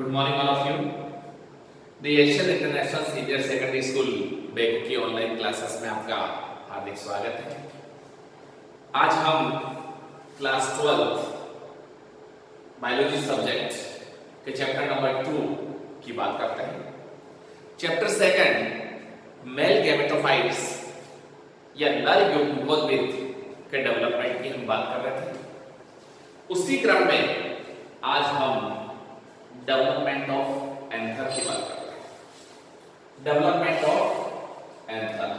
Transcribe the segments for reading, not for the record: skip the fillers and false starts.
Good morning all of you. The Asian international senior secondary school Begu की online classes में आपका हार्दिक स्वागत है। आज हम क्लास 12 बायोलॉजी सब्जेक्ट के चैप्टर नंबर 2 की बात करते हैं। चैप्टर सेकंड मेल गैमेटोफाइट्स या नर युग्मोद्भिद के डेवलपमेंट की हम बात कर रहे थे। उसी क्रम में आज हम डेवलपमेंट ऑफ एंथर की बात करते हैं। Development of anther,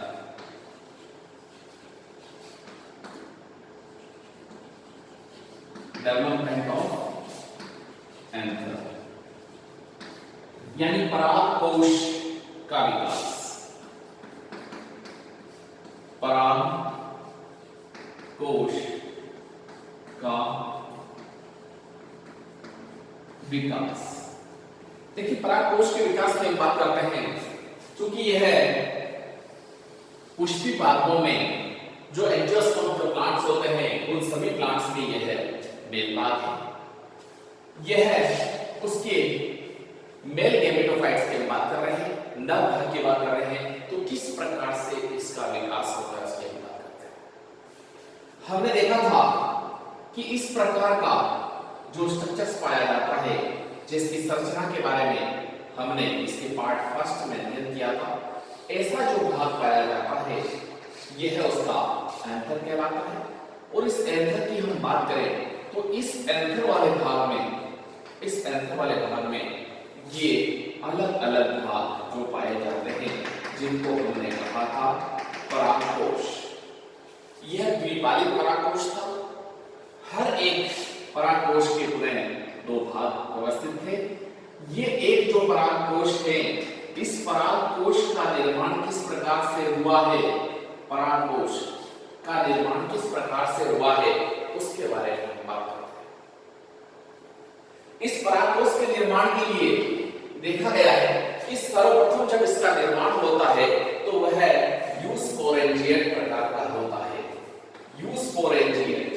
development of anther यानी परागकोश का विकास। परागकोश का विकास। देखिए, परागकोश के विकास में एक बात करते हैं, क्योंकि यह पुष्पी पादपों में जो एंजियोस्पर्म जो प्लांट्स होते हैं उन सभी प्लांट्स में यह मेल भाग है। यह उसके मेल गैमेटोफाइट्स की बात कर रहे हैं, नर भाग की बात कर रहे हैं। तो किस प्रकार से इसका विकास होता है उसकी बात करते हैं। हमने देखा था कि इस प्रकार का जो स्ट्रक्चर्स पाया जाता है, जिसकी संरचना के बारे में हमने इसके पार्ट फर्स्ट में अध्ययन किया था, ऐसा जो भाग पाया जाता है यह उसका एंथर कहलाता है। और इस एंथर की हम बात करें तो इस एंथर वाले भाग में ये अलग अलग भाग जो पाए जाते हैं, जिनको हमने कहा था परागकोश। यह द्विपालिक परागकोश था। हर एक परागकोश के पूरे 2 भाग व्यवस्थित थे। ये एक जो परागकोश है, इस परागकोश का निर्माण किस प्रकार से हुआ है, परागकोश का निर्माण किस प्रकार से हुआ है, उसके बारे में हम बात करते हैं। इस परागकोश के निर्माण के लिए देखा गया है कि सर्वप्रथम जब इसका निर्माण होता है तो वह यूस्पोरेंजिएट प्रकार का होता है। यूस्पोरेंजिएट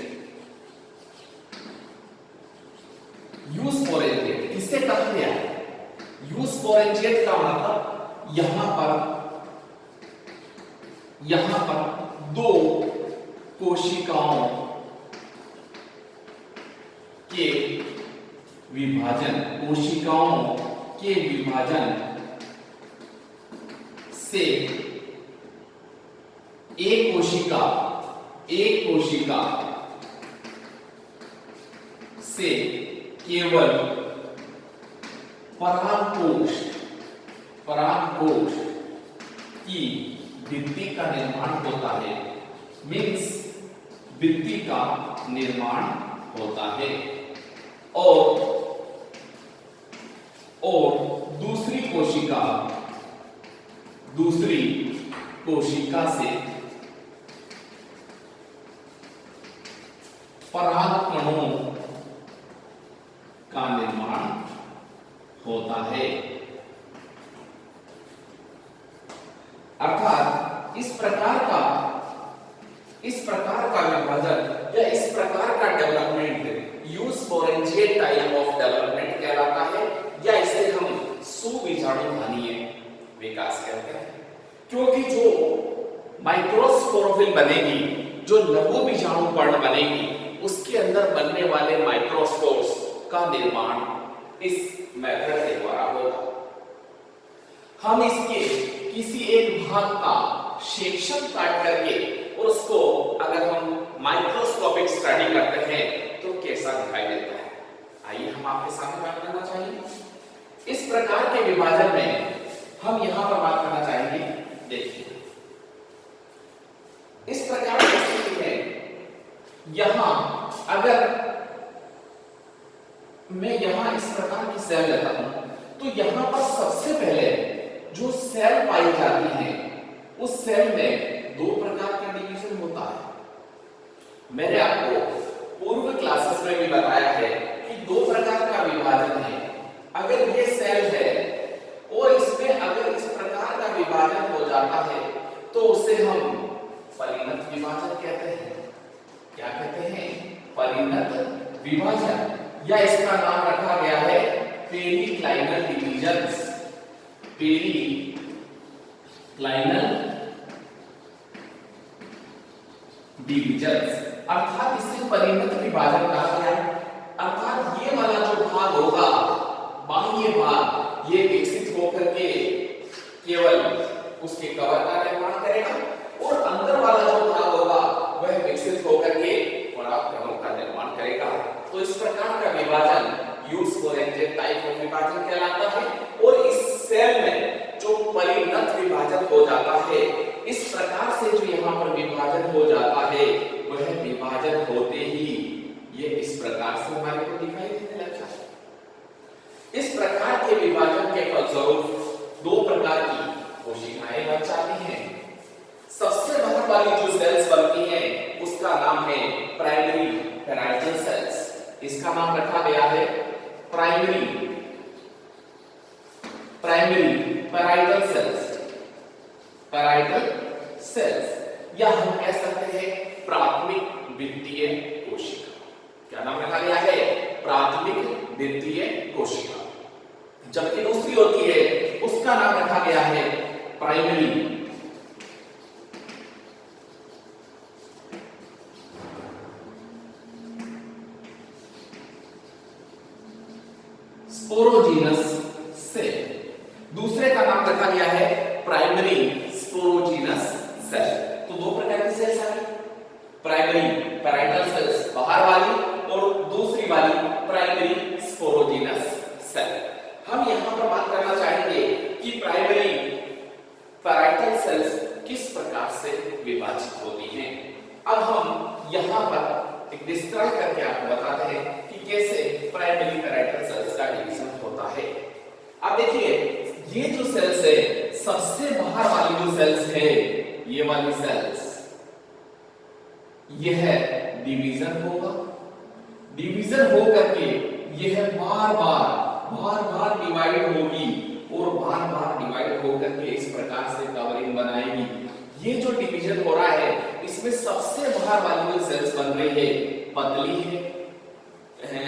किससे कहा गया है? यूस्पोरेंजिएट का मतलब यहां पर 2 कोशिकाओं के विभाजन से एक कोशिका से केवल परागकोश की भित्ति का निर्माण होता है। मीन्स भित्ति का निर्माण होता है और दूसरी कोशिका से परागकणों का निर्माण होता है। अर्थात इस प्रकार का विभाजन या इस प्रकार का development eusporangiate type of development कहलाता है, या इसे हम सुबीजाणुधानीय विकास कहते हैं। क्योंकि जो माइक्रोस्पोरोफिल बनेगी, जो लघु बीजाणु पर्ण बनेगी, उसके अंदर बनने वाले माइक्रोस्पोर्स का निर्माण इस मेथड के द्वारा होगा। हम इसके किसी एक भाग का सेक्शन काट करके और उसको अगर हम माइक्रोस्कोपिक स्टडी करते हैं तो कैसा दिखाई देता है, आइए हम आपके सामने बात करना चाहेंगे। इस प्रकार के विभाजन में हम यहां पर बात करना चाहेंगे। देखिए, इस प्रकार की स्थिति है। यहां अगर मैं यहां इस प्रकार की सेल लेता हूं तो यहां पर सबसे पहले जो सेल पाई जाती है उस सेल में 2 प्रकार का डिवीजन होता है। मैंने आपको पूर्व क्लासेस में भी बताया है कि 2 प्रकार का विभाजन है। अगर ये सेल है और इसमें अगर इस प्रकार का विभाजन हो जाता है तो उसे हम परिणत विभाजन कहते हैं। क्या कहते हैं? परिणत विभाजन, या इसका नाम रखा गया है पेरिक्लाइनल डिवीजन्स, पेरिक्लाइनल डिवीजन्स, अर्थात इससे परिमित विभाजन कहा गया है। अर्थात ये वाला जो भाग होगा, बाह्य भाग, ये विकसित होकर के केवल उसके कवर का निर्माण करेगा और अंदर वाला जो भाग होगा वह विकसित होकर के पराग कवर का निर्माण करेगा। तो इस प्रकार का विभाजन यूस्पोरेंजियट टाइप ऑफ विभाजन कहलाता है। और इस सेल में जो परिणत विभाजन हो जाता है, इस प्रकार से जो यहाँ पर विभाजन हो जाता है, वह विभाजन होते ही ये इस प्रकार से हमारे को दिखाई देने लगता है। इस प्रकार के विभाजन के फलस्वरूप दो प्रकार की कोशिकाएं बन जाती हैं। सबसे बाहर वाली जो सेल्स बनती हैं उसका नाम है प्राइमरी पैराइटल सेल्स। इसका नाम रखा गया है प्राइमरी पैराइटल सेल्स, या हम कह सकते हैं प्राथमिक वित्तीय कोशिका। क्या नाम रखा गया है? प्राथमिक वित्तीय कोशिका। जबकि दूसरी होती है उसका नाम रखा गया है प्राइमरी स्पोरोजीनस सेल। दूसरे का नाम रखा गया है प्राइमरी स्पोरोजीनस सेल। तो दो प्रकार की सेल्स आ गई, प्राइमरी पैराइटल सेल्स बाहर वाली और दूसरी वाली प्राइमरी स्पोरोजीनस सेल। हम यहां पर बात करना चाहेंगे कि प्राइमरी पैराइटल सेल्स किस प्रकार से विभाजित होती हैं। अब हम यहां पर एक डिस्क्राइब करके आपको बताते हैं कि कैसे प्राइमरी पैराइटल सेल्स का डिवीजन होता है। अब देखिए, ये जो सेल्स है, सबसे बाहर वाली जो सेल्स है, ये वाली सेल्स, यह डिवीजन होगा। डिवीजन हो करके यह बार बार डिवाइड होगी और बार बार डिवाइड होकर के इस प्रकार से कवरिंग बनाएगी। ये जो डिवीजन हो रहा है, इसमें सबसे बाहर वाली जो सेल्स बन रही है, पतली है,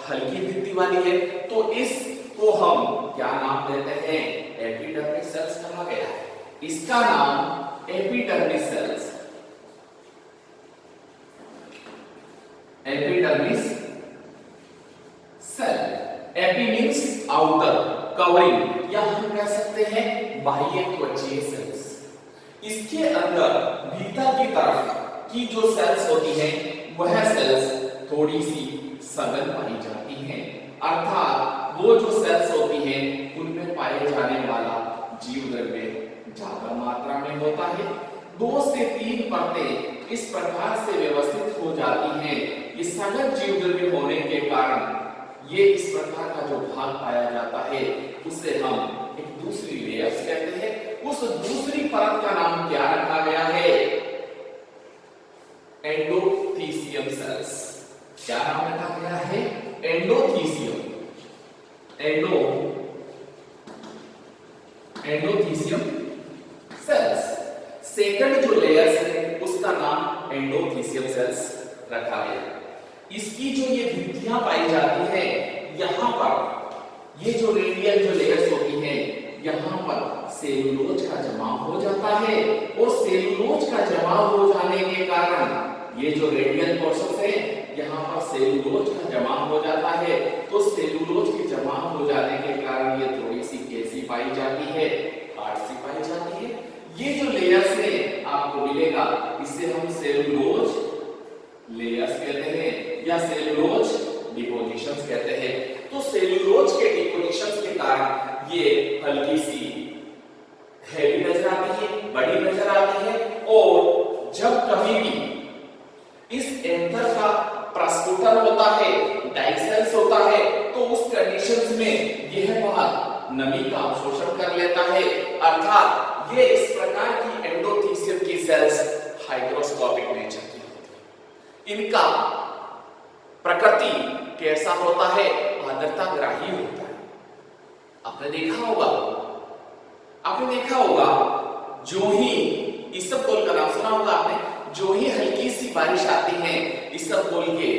हल्की भित्ति वाली है, तो इसको हम क्या नाम देते हैं? एपिडर्मिस सेल्स कहा गया है। इसका नाम epidermis cells, epidermis cell. Epi means outer, covering, या हम कह सकते हैं बाह्य त्वचीय सेल्स। इसके अंदर भीतर की तरफ की जो सेल्स होती हैं, वह सेल्स थोड़ी सी सघन पाई जाती हैं। अर्थात वो जो सेल्स होती हैं, उनमें पाए जाने वाला जीव द्रव्य ज्यादा मात्रा में होता है। 2 से 3 परतें इस प्रकार से व्यवस्थित हो जाती हैं। ये सघन जीव द्रव्य होने के कारण ये इस प्रकार का जो भाग पाया जाता है, उसे हम एक दूसरी लेयर्स कहते हैं। उस दूसरी परत का नाम क्या रखा गया है? Endothecium cells. क्या नाम रखा गया है? Endothecium cells. सेकंड जो लेयर्स है, उसका नाम एंडोथीसियम सेल्स रखा गया। इसकी जो ये भित्तियां पाई जाती है, यहां पर ये जो रेडियल जो लेयर्स होती हैं, यहां पर सेलुलोज का जमाव हो जाता है और सेलुलोज का जमाव हो जाने के कारण ये जो रेडियल पोर्शन है, यहां पर सेलुलोज का जमाव हो जाता है। तो सेलुलोज के जमाव हो जाने के कारण ये थोड़ी सी कैसी पाई जाती है? हार्ड सी पाई जाती है। ये जो लेयर्स है आपको मिलेगा, इसे हम सेलुलोज लेयर्स कहते हैं या सेलुलोज डिपोजिशंस कहते हैं। तो सेलुलोज के डिपोजिशंस के कारण ये हल्की सी हैवी नजर आती है, बड़ी नजर आती है। और जब कभी भी इस एंथर का प्रस्फुटन होता है, डाइसेल्स होता है, तो उस कंडीशंस में यह भाग नमी का अवशोषण कर लेता है। अर्थात ये इस प्रकार की एंडोथीसियम की सेल्स हाइग्रोस्कोपिक नेचर की होती है। इनका प्रकृति कैसा होता है? आर्द्रताग्राही होता है। आपने देखा होगा जो ही इसबगोल का नाम सुना होगा आपने। जो ही हल्की सी बारिश आती है, इसबगोल के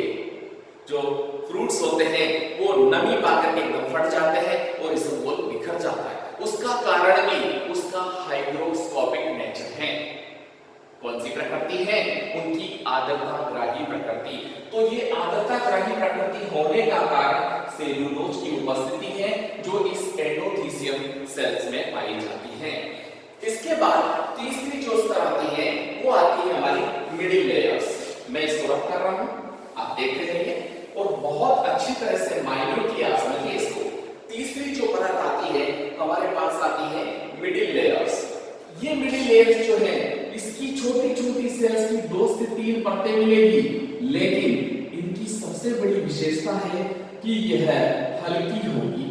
जो फ्रूट्स होते हैं वो नमी पाकर के एकदम फट जाते हैं और इसबगोल बिखर आर्द्रताग्राही प्रकृति। तो ये आर्द्रताग्राही प्रकृति होने का कारण सेल्यूलोज की उपस्थिति है जो इस एंडोथीसियम सेल्स में पाई जाती है। इसके बाद तीसरी जो स्तर आती है वो आती है हमारी मिडिल लेयर्स। मैं इसको रख कर रहा हूं, आप देखते जाइए और बहुत अच्छी तरह से माइन्यूटली आप समझिए इसको। तीसरी जो परत आती है हमारे पास आती है मिडिल लेयर्स। ये मिडिल लेयर्स जो है इसकी छोटी छोटी सेल्स की 2 से 3 परतें मिलेगी, लेकिन इनकी सबसे बड़ी विशेषता है कि यह हल्की होगी।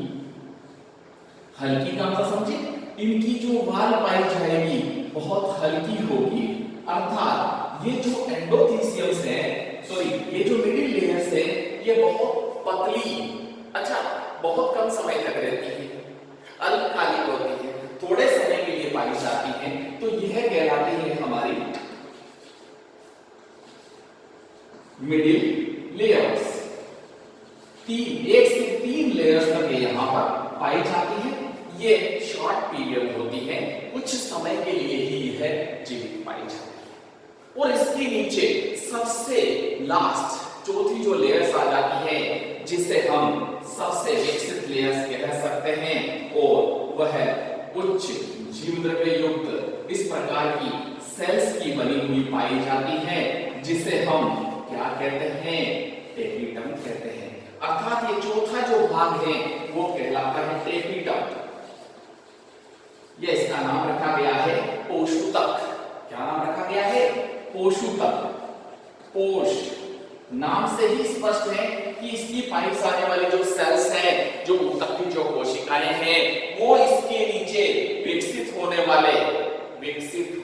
हल्की का मतलब समझे, इनकी जो वाल पाई जाएगी बहुत हल्की होगी, अर्थात ये जो एंडोथीसियम्स है, सॉरी ये जो मिडिल लेयर्स है ये बहुत पतली, अच्छा बहुत कम समय तक रहती है, अल्पकालिक होती है, थोड़े समय के लिए पाई जाती है। तो यह कहलाती है हमारी मिडिल लेयर्स। 1 से 3 लेयर्स तक यहां पर पाई जाती है। ये शॉर्ट पीरियड होती है, कुछ समय के लिए ही यह जीवित पाई जाती है। और इसके नीचे सबसे लास्ट चौथी जो लेयर्स आ जाती है जिसे हम सबसे विकसित लेयर्स कह सकते हैं, और वह उच्च जीवद्रव्य युक्त इस प्रकार की सेल्स की बनी हुई पाई जाती है, जिसे हम क्या कहते हैं, टेपिटम कहते हैं। अर्थात ये चौथा जो भाग है वो कहलाता है टेपिटम। ये इसका नाम रखा गया है पोषूतक। क्या नाम रखा गया है? पोषूतक। पोष नाम से ही स्पष्ट है कि इसकी पाई जाने वाली जो सेल्स हैं, जो ऊतक की जो कोशिकाएं हैं, वो इसके नीचे विकसित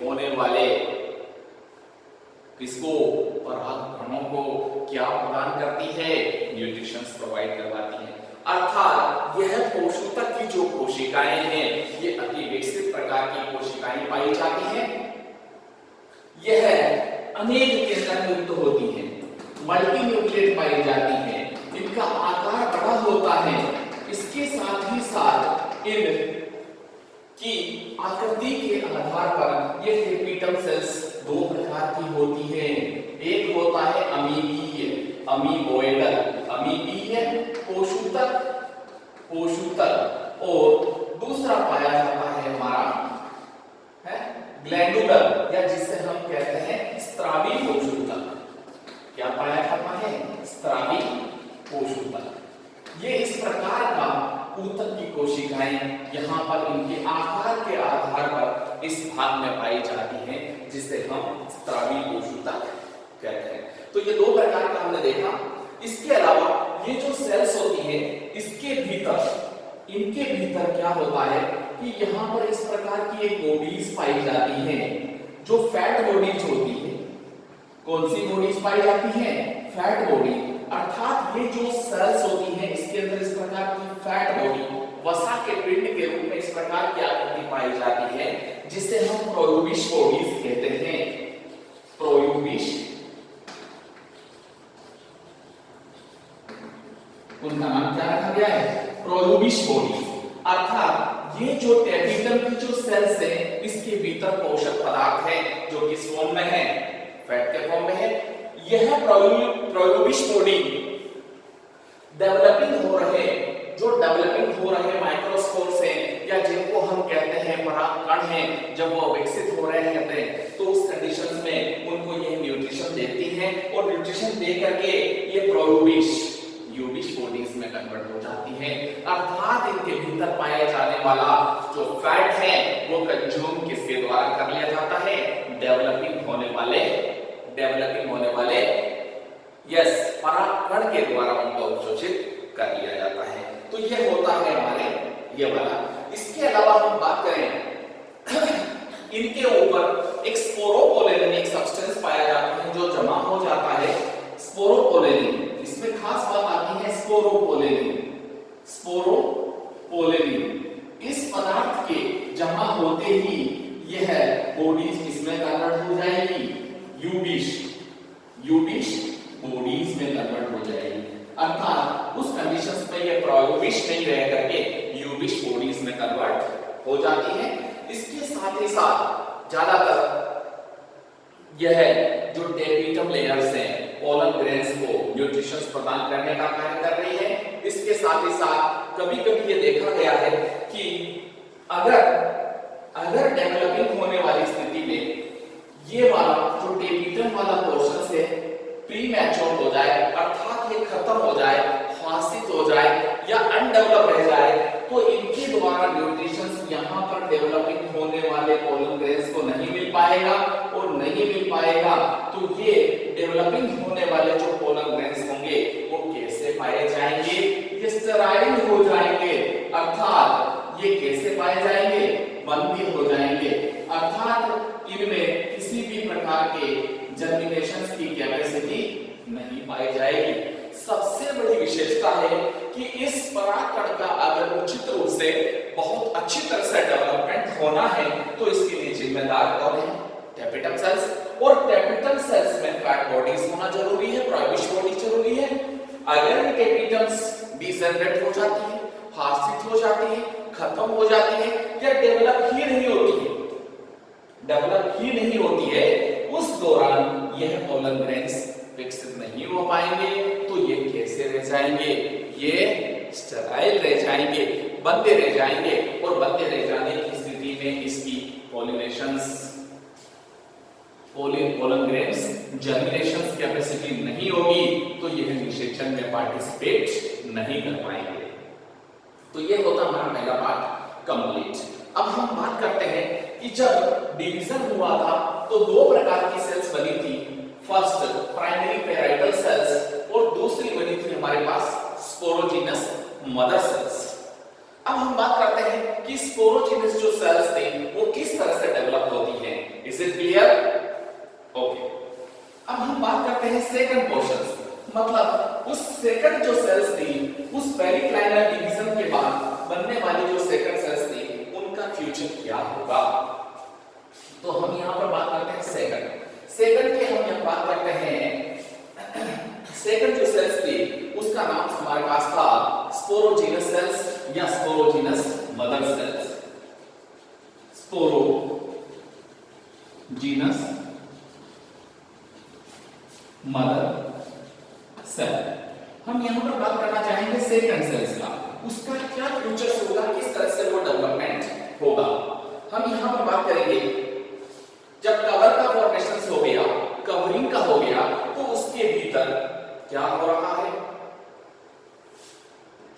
होने वाले किसको, परागकणों को क्या प्रदान करती है, न्यूट्रिशंस प्रोवाइड करवाती है। अर्थात यह पोषूतक की जो कोशिकाएं हैं ये अति विकसित प्रकार की कोशिकाएं पाई जाती हैं। यह अनेक केंद्र युक्त होती है, मल्टी न्यूक्लिएट पाई जाती है, इनका आकार बड़ा होता है। इसके साथ ही साथ इन की आकृति के आधार पर ये टेपिटम सेल्स 2 प्रकार की होती है। एक होता है अमीबीय, अमीबोइडल, अमीबीय पोषूतक, और दूसरा पाया जाता है हमारा ग्लैंडुलर, या जिसे हम कहते हैं स्त्रावी पोषूतक। क्या पाया जाता है? स्त्रावी पोषूतक। ये इस प्रकार का ऊतक की कोशिकाएं यहाँ पर इनके आकार के आधार पर इस भाग में पाई जाती हैं, जिसे हम स्त्रावी पोषूतक कहते हैं। तो ये 2 प्रकार का हमने देखा। इसके अलावा ये जो सेल्स होती है इसके भीतर, इनके भीतर क्या होता है कि यहाँ पर इस प्रकार की एक बॉडीज पाई जाती हैं जो फैट बॉडीज होती है। कौन सी बॉडीज पाई जाती हैं? Fat body. अर्थात ये जो सेल्स होती हैं इसके अंदर इस प्रकार की फैट बॉडी, वसा के पिंड के रूप में इस प्रकार की आकृति पाई जाती है, जिसे हम प्रोयूबिश बॉडीज कहते हैं। प्रोयूबिश, उनका नाम क्या रखा गया है? प्रोयूबिश बॉडीज। अर्थात ये जो टेपिटम की जो सेल्स है इसके भीतर पोषक पदार्थ है जो किस फॉर्म में है? फैट के फॉर्म में है। यह प्रोयूबिश बॉडी डेवलपिंग हो रहे माइक्रोस्पोर्स हैं, या जिनको हम कहते हैं परागकण हैं, जब वो विकसित हो रहे हैं तो उस कंडीशंस में उनको ये न्यूट्रिशन देती हैं, और न्यूट्रिशन दे करके ये प्रोयूबिश बॉडीज में कन्वर्ट हो जाती है। अर्थात इनके भीतर पाया जाने वाला जो फैट है वो कंज्यूम किसके द्वारा कर लिया जाता है? डेवलपिंग होने वाले परागकण के द्वारा उनको अवशोषित कर लिया जाता है। तो ये होता है हमारे ये वाला। इसके अलावा हम बात करें इनके ऊपर एक स्पोरोपोलेनिन एक सब्सटेंस पाया जाता है जो जमा हो जाता है, स्पोरोपोलेनिन। इसमें खास बात आती है स्पोरोपोलेनिन। इस पदार्थ के जमा होते ही यह बॉडीज किसमें कन्वर्ट हो जाएगी? यूबिश बॉडीज में कन्वर्ट हो जाएगी। अर्थात उस कंडीशंस में ये प्रोयूबिश नहीं रह करके यूबिश बॉडीज में कन्वर्ट हो जाती है। इसके साथ ही साथ ज्यादातर यह जो टेपिटम लेयर्स हैं पोलन ग्रेन्स को न्यूट्रिशंस प्रदान करने का कार्य कर रही है। इसके साथ ही साथ कभी कभी ये देखा गया है कि अगर डेवलपिंग होने वाली स्थिति में ये वाला जो टेपिटम वाला पोर्शन है प्री मैच्योर हो जाए, अर्थात ये खत्म हो जाए, फासित हो जाए या अनडेवलप रह जाए, तो इनके द्वारा न्यूट्रिशंस यहाँ पर डेवलपिंग होने वाले पोलन ग्रेन्स को नहीं मिल पाएगा, और नहीं मिल पाएगा तो ये डेवलपिंग होने वाले जो पोलन ग्रेन्स होंगे वो कैसे पाए जाएंगे? ये स्टेराइल हो जाएंगे, अर्थात ये कैसे पाए जाएंगे? बंदी हो जाएंगे, अर्थात इनमें किसी भी प्रकार के जर्मिनेशन की कैपेसिटी नहीं पाई जाएगी। सबसे बड़ी विशेषता है कि इस परागकण का अगर उचित रूप से बहुत अच्छी तरह से डेवलपमेंट होना है तो इसके लिए जिम्मेदार कौन है? Tapetum cells. और टेपिटम सेल्स में फैट बॉडीज होना जरूरी है, प्रोइबिश बॉडी जरूरी है। अगर टेपिटम्स डिजेनरेट हो जाती है, हासित हो जाती है, खत्म हो जाती है या डेवलप ही नहीं होती है, उस दौरान यह पोलन ग्रेन्स विकसित नहीं हो पाएंगे, तो ये कैसे रह जाएंगे? ये स्टेराइल रह जाएंगे, बंदे रह जाएंगे, और बंदे रह जाने की स्थिति में इसकी पोलन ग्रेन्स जर्मिनेशन कैपेसिटी नहीं होगी, तो यह निषेचन में पार्टिसिपेट नहीं कर पाएंगे। तो ये होता हमारा पहला पार्ट कंप्लीट। अब हम बात करते हैं कि जब डिवीजन हुआ था तो दो प्रकार की सेल्स बनी थी, फर्स्ट प्राइमरी पैराइटल सेल्स और दूसरी बनी थी हमारे पास स्पोरोजिनस मदर सेल्स। अब हम बात करते हैं कि स्पोरोजिनस जो सेल्स थे वो किस तरह से डेवलप होती हैं। Is it clear? ओके। अब हम बात करते हैं सेकंड पोर्शन, मतलब उस सेकंड जो सेल्स थी उस पेरिक्लाइनल डिवीजन के बाद बनने वाली जो सेकंड सेल्स थी उनका फ्यूचर क्या होगा। तो हम यहां पर बात करते हैं सेकंड की हम यहां बात करते हैं सेकंड जो सेल्स थी उसका नाम हमारे पास था स्पोरोजिनस सेल्स या sporogenous mother cells. Sporogenous mother cell. हम यहां पर बात करना चाहेंगे सेकंड सेल्स का, उसका क्या फ्यूचर होगा, किस तरह से वो डेवलपमेंट होगा। हम यहां पर बात करेंगे जब कवर का फॉर्मेशन हो गया, कवरिंग का हो गया, तो उसके भीतर क्या हो रहा है?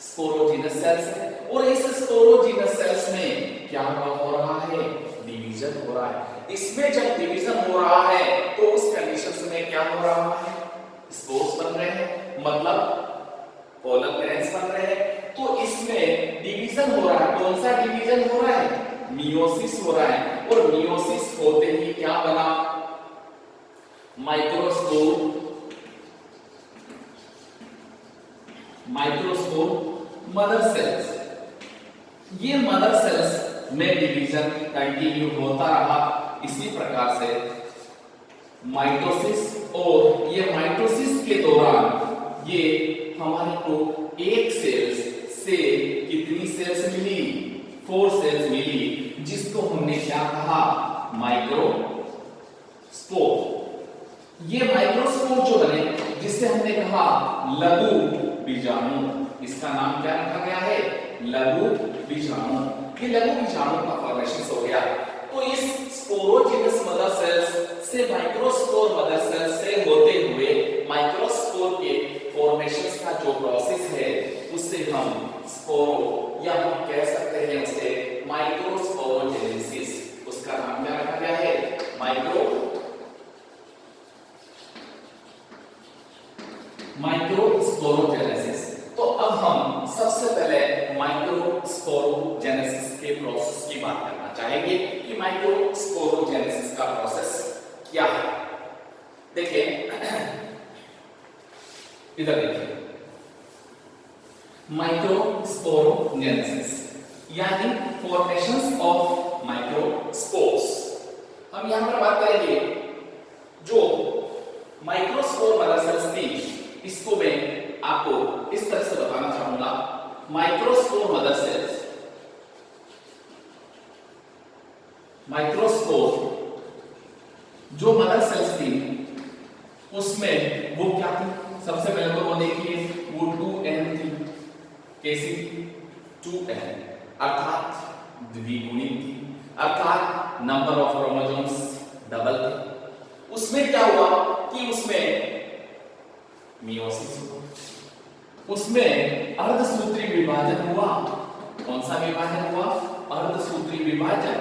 स्पोरोजिनस सेल्स है, और इस स्पोरोजिनस सेल्स में क्या हो रहा है? डिवीजन हो रहा है। इसमें जब डिवीजन हो रहा है तो उस कंडीशंस में क्या हो रहा है? स्पोर्स बन रहे हैं, मतलब पोलन ग्रेन्स बन रहे हैं। तो इसमें डिवीजन हो रहा है। कौन सा डिवीजन हो रहा है? मियोसिस हो रहा है, और मियोसिस होते ही क्या बना? Microspore mother cells. ये मदर सेल्स में डिवीजन कंटिन्यू होता रहा इसी प्रकार से माइटोसिस, और ये माइटोसिस के दौरान ये हमारे को एक सेल्स से कितनी सेल्स मिली? 4 सेल्स मिली, जिसको हमने क्या कहा? माइक्रोस्पोर। ये माइक्रोस्पोर जो बने जिससे हमने कहा लघु बीजाणु, इसका नाम क्या रखा गया है? लघु बीजाणु। ये लघु बीजाणु का फॉर्मेशन हो गया। तो इस स्पोरोजिनस मदर सेल्स से माइक्रोस्पोर मदर सेल्स से होते हुए माइक्रोस्पोर के फॉर्मेशन का जो प्रोसेस है उससे हम स्पोरो या हम कह सकते हैं उसे माइक्रोस्पोरोजेनेसिस, उसका नाम क्या रखा गया है? माइक्रोस्पोरोजेनेसिस। तो अब हम सबसे पहले माइक्रोस्पोरोजेनेसिस के प्रोसेस की बात करना चाहेंगे कि माइक्रोस्पोरोजेनेसिस का प्रोसेस क्या है। देखिए इधर देखिए, माइक्रोस्पोरोजेनेसिस यानी फॉर्मेशंस ऑफ माइक्रोस्पोर्स। हम यहां पर बात करेंगे जो माइक्रोस्पोर मदर सेल्स थी, इसको मैं आपको इस तरह से बताना चाहूंगा। माइक्रोस्पोर मदर सेल्स, जो मदर सेल्स थी उसमें वो क्या थी, सबसे पहले तो वो देखिए वो 2n थी, कैसी 2n अर्थात द्विगुणित थी, अर्थात नंबर ऑफ क्रोमोसोम्स डबल थे। उसमें क्या हुआ कि उसमें मियोसिस हुआ, उसमें अर्धसूत्री विभाजन हुआ। कौन सा विभाजन हुआ? अर्धसूत्री विभाजन।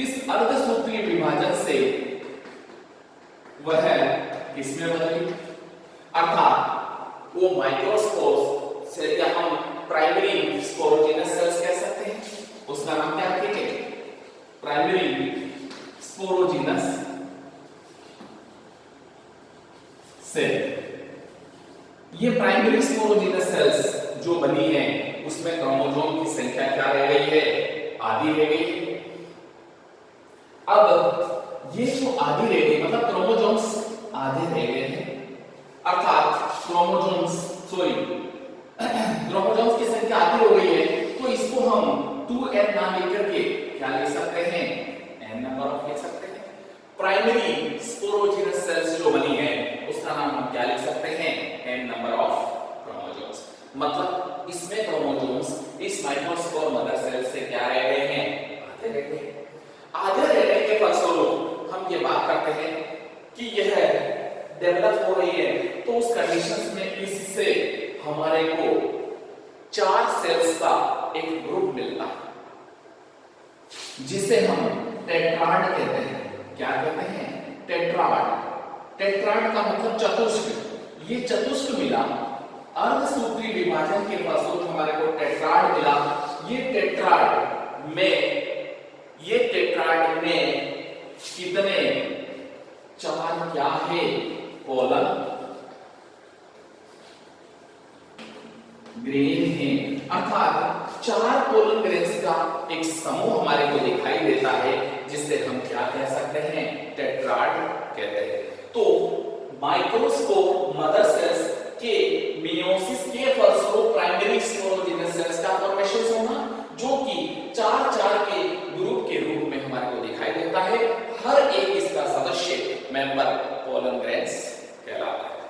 इस अर्धसूत्री विभाजन से वह किसमें बदली, अर्थात वो माइक्रोस्पोर से क्या हम प्राइमरी स्पोरोजिनस सेल्स कह सकते हैं, उसका नाम क्या रखेंगे? Primary sporogenous cell. ये प्राइमरी स्पोरोजिनस सेल्स जो बनी है उसमें क्रोमोसोम की संख्या क्या रह गई है? आधी रह गई। अब ये जो आधी रह गई मतलब क्रोमोसोम्स आधे रह गए हैं, अर्थात क्रोमोसोम्स की संख्या आधी हो गई है, तो इसको हम 2n नाम लेकर के क्या लिख सकते हैं? n नंबर ऑफ लिख सकते हैं। प्राइमरी स्पोरोजिनस सेल्स जो बनी है उसका नाम हम क्या लिख सकते हैं? n number of chromosomes. मतलब इसमें क्रोमोसोम्स इस माइक्रोस्पोर मदर सेल से क्या रह गए हैं? आधे रह गए। आधे रहने के फलस्वरूप हम ये बात करते हैं कि यह डेवलप हो रही है, तो उस कंडीशंस में इससे हमारे को 4 सेल्स का एक ग्रुप मिलता है जिसे हम टेट्राड कहते हैं। क्या कहते हैं? टेट्राड। टेट्राड का मतलब चतुष्क। ये चतुष्क मिला, अर्धसूत्री विभाजन के फलस्वरूप हमारे को टेट्राड मिला। ये टेट्राड में कितने 4 क्या है? कोलन ग्रेन है, अर्थात 4 कोलन ग्रेन्स का एक समूह हमारे को दिखाई देता है जिससे हम क्या कह सकते हैं? टेट्राड कहते हैं। तो माइक्रोस्कोप मदर सेल्स के मियोसिस के फलस्वरूप प्राइमरी स्पोरोजिनस सेल्स का फॉर्मेशन होना, जो कि 4-4 के ग्रुप के रूप में हमारे को दिखाई देता है। हर एक इसका सदस्य मेंबर कोलन ग्रेन्स कहलाता है।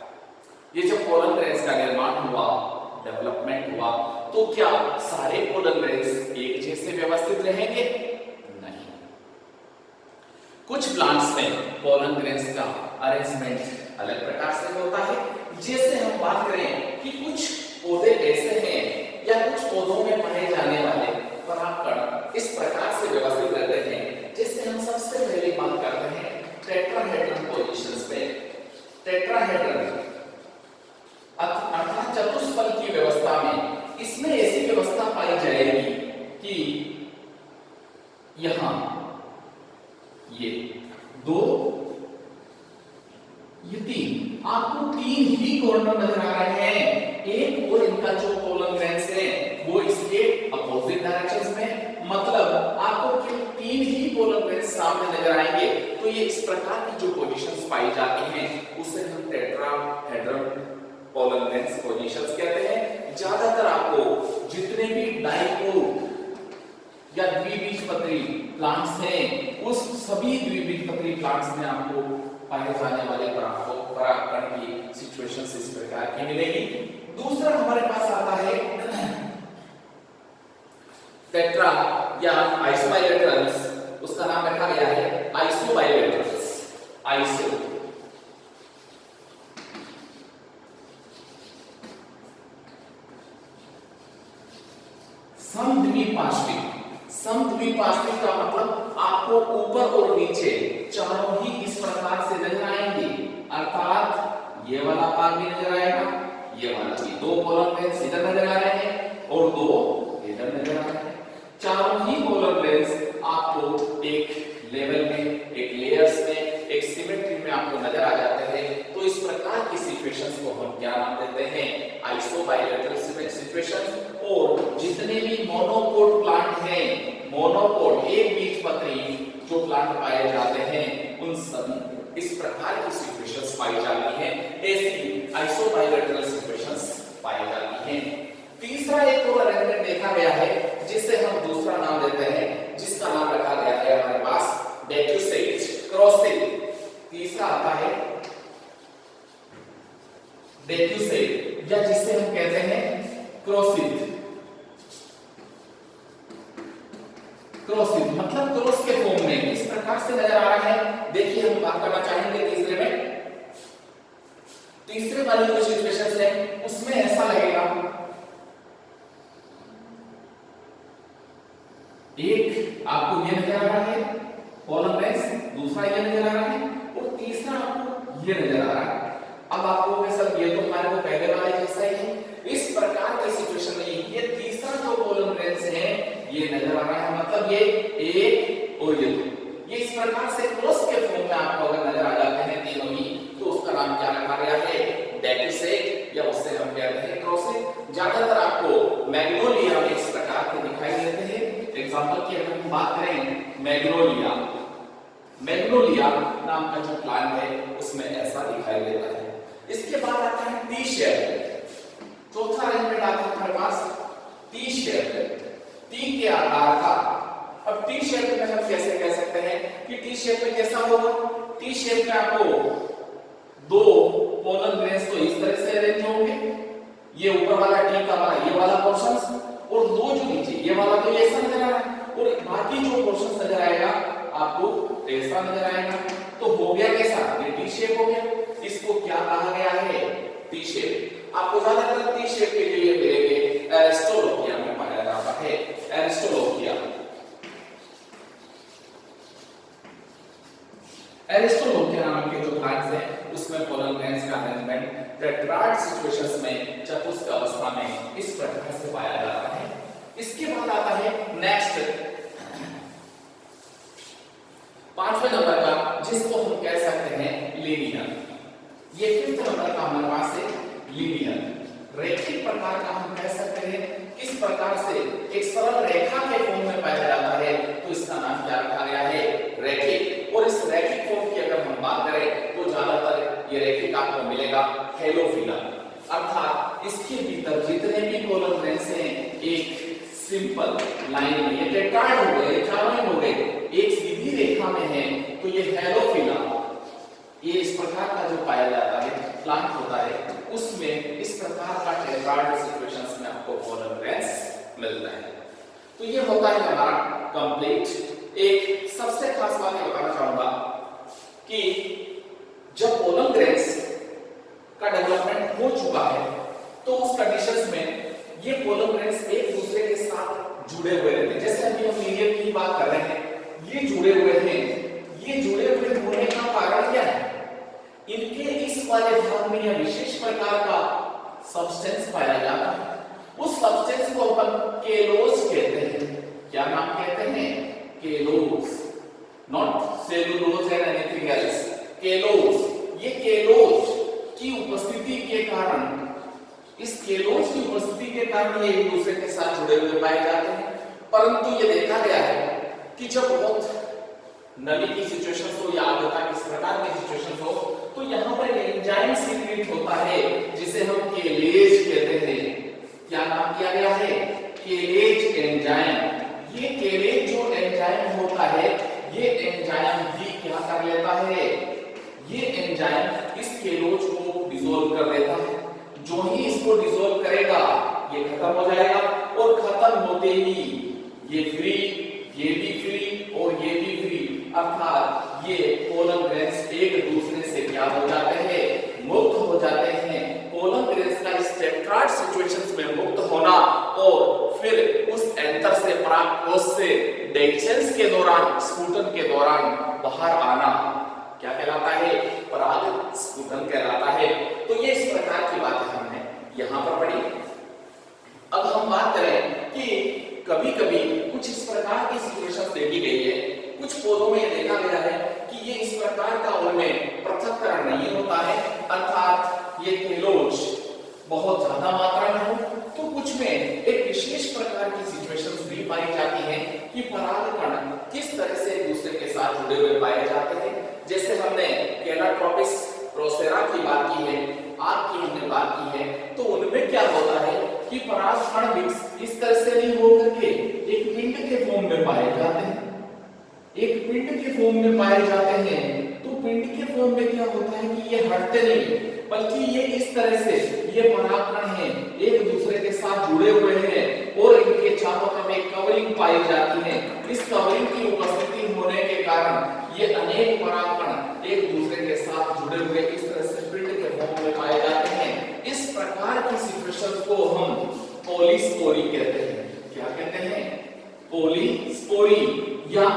ये जब कोलन ग्रेन्स का निर्माण हुआ, डेवलपमेंट हुआ, तो क्या सारे कोलन ग्रेन्स एक जैसे व्यवस्थित रहेंगे? नहीं। कुछ प्लांट्स में कोलन ग्रेन्स का अरेंजमेंट अलग प्रकार से होता है। जैसे हम बात करें कि कुछ पौधे ऐसे हैं या कुछ पौधों में पाए जाने वाले परागकण इस प्रकार से व्यवस्थित रहते हैं, जिससे हम सबसे पहले बात करते हैं टेट्राहेड्रन पोजीशंस पे। टेट्राहेड्रन अर्थात चतुष्फल की व्यवस्था में इसमें ऐसी व्यवस्था पाई जाएगी कि यहां ये 2 ये 3, आपको 3 ही कॉर्नर नजर आ रहे हैं। एक और इनका जो कोलन ग्रेन्स है वो इसके अपोजिट डायरेक्शंस में, मतलब आपको केवल 3 ही कोलन ग्रेन्स सामने नजर आएंगे। तो ये इस प्रकार की जो पोजीशंस पाई जाती हैं उसे हम टेट्राहेड्रन कोलन ग्रेन्स पोजीशंस कहते हैं। ज्यादातर आपको जितने भी डाइकोट या द्विबीजपत्री प्लांट्स हैं उस सभी द्विबीजपत्री प्लांट्स में आपको पाए जाने वाले परागकण की सिचुएशंस इस प्रकार की मिलेगी। दूसरा हमारे पास आता है टेट्रा या आइसोबाइलेटरल्स, उसका नाम रखा गया है आइसोबाइलेटरल्स। आइसो समद्विपार्श्विक। समद्विपार्श्विक का मतलब आपको ऊपर और नीचे चारों ही इस प्रकार से नजर आएंगे, अर्थात ये वाला भाग भी नजर आएगा, ये वाला भी। 2 कोलन ग्रेन्स इधर नजर आ रहे हैं और 2 इधर नजर आ रहे हैं। चारों ही कोलन ग्रेन्स आपको एक लेवल में, एक लेयर्स में, एक सिमेट्री में आपको नजर आ जाते हैं। तो इस प्रकार की सिचुएशंस को हम क्या नाम देते हैं? आइसोबाइलेटरल सिचुएशंस। और जितने भी मोनोकोट प्लांट हैं, मोनोकोट एक बीजपत्री जो प्लांट पाए जाते हैं, उन सभी इस प्रकार की सिचुएशंस पाई जाती हैं। ऐसी आइसोबाइलेटरल सिचुएशंस पाई जाती हैं। तीसरा एक और अरेंजमेंट देखा गया है जिसे हम दूसरा नाम देते हैं, जिसका नाम रखा गया है हमारे पास डेक्यूसेट क्रॉसिंग। क्रॉसिंग मतलब क्रॉस के फॉर्म में इस प्रकार से नजर आ रहा है। देखिए हम बात करना चाहेंगे तीसरे में, तीसरे वाली जो सिचुएशन है उसमें ऐसा लगेगा, एक आपको ये नजर आ रहा है कॉलम रेंज, दूसरा ये नजर आ रहा है और तीसरा आपको ये नजर आ रहा है। अब आपको कहोगे सर ये तो हमारे को पहले वाले जैसा ही है। इस प्रकार की सिचुएशन में ये तीसरा जो कॉलम रेंज है ये नजर आ रहा है, मतलब ये एक और ये दो, ये इस प्रकार से क्रॉस के फॉर्म में आपको अगर नजर आ जाते हैं तीनों ही, तो उसका नाम क्या रखा गया है, डेक्सेट, या उससे हम कहते हैं क्रॉसिंग। ज्यादातर आपको मैग्नोलिया में इस प्रकार के दिखाई देते हैं। एग्जांपल की अगर हम बात करें मैग्नोलिया, मैग्नोलिया नाम का जो प्लांट है उसमें ऐसा दिखाई देता है। इसके बाद आता है टी शेप, चौथा अरेंजमेंट आता है हमारे पास टी शेप, टी के आकार का। अब टी शेप में हम कैसे कह सकते हैं कि टी शेप में कैसा होगा, टी शेप में आपको दो कॉलम रेंज तो इस तरह से अरेंज होंगे, ये ऊपर वाला टी का वाला ये वाला पोर्शन और दो जो नीचे ये वाला तो ऐसा नजर आ रहा है और बाकी जो पोर्शन नजर आएगा आपको ऐसा नजर आएगा। तो हो गया कैसा, ये टी शेप हो गया। इसको क्या कहा गया है, टी शेप। आपको ज्यादातर टी शेप के लिए मिलेंगे एरिस्टोलोकिया में पाया जाता है, एरिस्टोलोकिया। एरिस्टोलोकिया नाम के जो प्लांट्स हैं उसमें कॉलम रेंज का अरेंजमेंट टेट्राड सिचुएशंस में, चतुष्क अवस्था में इस प्रकार से पाया जाता है। इसके बाद आता है नेक्स्ट पांचवें नंबर का, जिसको हम कह सकते हैं लीनियर। ये फिफ्थ नंबर का हमारे पास है लीनियर, रैखिक प्रकार का हम कह सकते हैं। किस प्रकार से एक सरल रेखा के फॉर्म में पाया जाता है तो इसका नाम क्या रखा गया है, रैखिक। और इस रैखिक फॉर्म की अगर हम बात करें तो ज्यादातर ये रैखिक आपको मिलेगा हेलोफिला, अर्थात इसके भीतर जितने भी कॉलम रेंज हैं एक सिंपल लाइन में, ये टेट्राड हो गए, चारों हो गए, एक सीधी रेखा में है तो ये हेलोफिला, ये इस प्रकार का जो पाया जाता है प्लांट होता है उसमें इस प्रकार का टेट्राड सिचुएशंस में आपको कॉलम रेंज मिलता है। तो ये होता है हमारा कंप्लीट। एक सबसे खास बात ये बताना चाहूंगा कि जब कॉलम रेंज का डेवलपमेंट हो चुका है तो उस कंडीशंस में ये कॉलम रेंज एक दूसरे के साथ जुड़े हुए रहते हैं। जैसे अभी हम लीनियर की बात कर रहे हैं, ये जुड़े हुए हैं, ये जुड़े हुए होने का कारण क्या है, इनके इस वाले भाग में यह विशेष प्रकार का सब्सटेंस पाया जाता है। उस सब्सटेंस को अपन केलोज कहते हैं। क्या नाम कहते हैं, callose, not cellulose and anything else, callose. ये केलोज की उपस्थिति के कारण, इस केलोज की उपस्थिति के कारण ये एक दूसरे के साथ जुड़े हुए पाए जाते हैं। परंतु ये देखा गया है कि जब बहुत नमी की सिचुएशन हो या आर्द्रता की इस प्रकार की सिचुएशन हो तो यहाँ पर एंजाइम सीक्रेट होता है जिसे हम केलेज कहते हैं। क्या नाम दिया गया है, केलेज एंजाइम। ये केलेज जो एंजाइम होता है ये एंजाइम भी क्या कर लेता है, ये एंजाइम इस केलोज को डिसॉल्व कर देता है। जो ही इसको डिसॉल्व करेगा ये खत्म हो जाएगा और खत्म होते ही ये फ्री, ये भी फ्री और ये भी फ्री, अर्थात ये कॉलम रेंज एक दूसरे से क्या हो जाते हैं, मुक्त हो जाते हैं। कॉलम रेंज का इस टेट्राड सिचुएशंस में मुक्त होना और फिर उस एंथर से परागकोश से डेक्सेंस के दौरान, स्फुटन के दौरान बाहर आना क्या कहलाता है, पराग स्फुटन कहलाता है। तो ये इस प्रकार की बातें हमने यहां पर पढ़ी। अब हम बात करें कि कभी-कभी कुछ इस प्रकार की सिचुएशंस देखी गई है, कुछ पौधों में देखा गया है कि ये इस प्रकार का उनमें पृथक्करण नहीं होता है, अर्थात ये केलोज बहुत ज्यादा मात्रा में हो। तो कुछ में एक विशेष प्रकार की सिचुएशंस भी पाई जाती है कि परागकण किस तरह से एक दूसरे के साथ जुड़े हुए पाए जाते हैं। जैसे हमने कैलाट्रोपिस प्रोसेरा की बात की है, आग की हमने बात की है, तो उनमें क्या होता है कि परागकण इस तरह से नहीं होकर के एक पिंड के फॉर्म में पाए जाते हैं, एक पिंड के फॉर्म में पाए जाते हैं। तो पिंड के फॉर्म में क्या होता है कि ये हटते नहीं, बल्कि ये इस तरह से ये परागकण हैं एक दूसरे के साथ जुड़े हुए हैं और इनके चारों तरफ एक कवरिंग कवरिंग पाई जाती है। इस कवरिंग की उपस्थिति होने के कारण ये अनेक परागकण एक दूसरे के साथ जुड़े हुए इस तरह से पिंड के फॉर्म में पाए जाते हैं। इस प्रकार की सिचुएशन को हम पॉलीस्पोरी कहते हैं। क्या कहते हैं? पॉलीस्पोरी या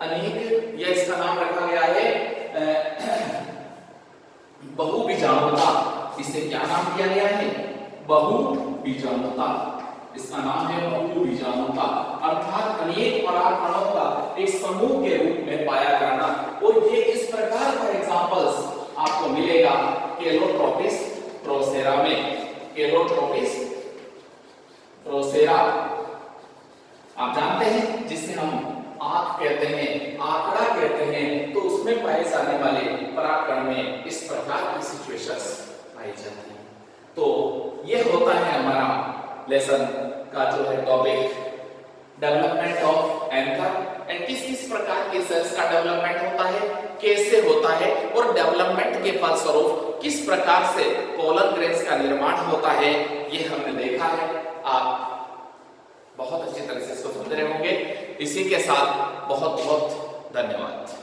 अनेक, या इसका नाम रखा गया है बहुबीजाणुता। इसे क्या नाम दिया गया है? बहुबीजाणुता। इसका नाम है बहुबीजाणुता, अर्थात अनेक परागकणों का एक समूह के रूप में पाया जाना। और ये इस प्रकार का एग्जांपल्स आपको मिलेगा केलोट्रोपिस प्रोसेरा में। केलोट्रोपिस प्रोसेरा आप जानते हैं, जिसे हम आंख कहते हैं, आंकड़ा कहते हैं, तो उसमें पाए जाने वाले परागकण में इस प्रकार की सिचुएशंस पाई जाती हैं। तो ये होता है हमारा लेसन का जो है topic, development of anchor. And किस किस प्रकार के सेल्स का डेवलपमेंट होता है, कैसे होता है, और डेवलपमेंट के फलस्वरूप किस प्रकार से पोलन ग्रेन्स का निर्माण होता है, ये हमने देखा है। आप बहुत अच्छी तरह से इसको समझ रहे होंगे। इसी के साथ बहुत बहुत धन्यवाद।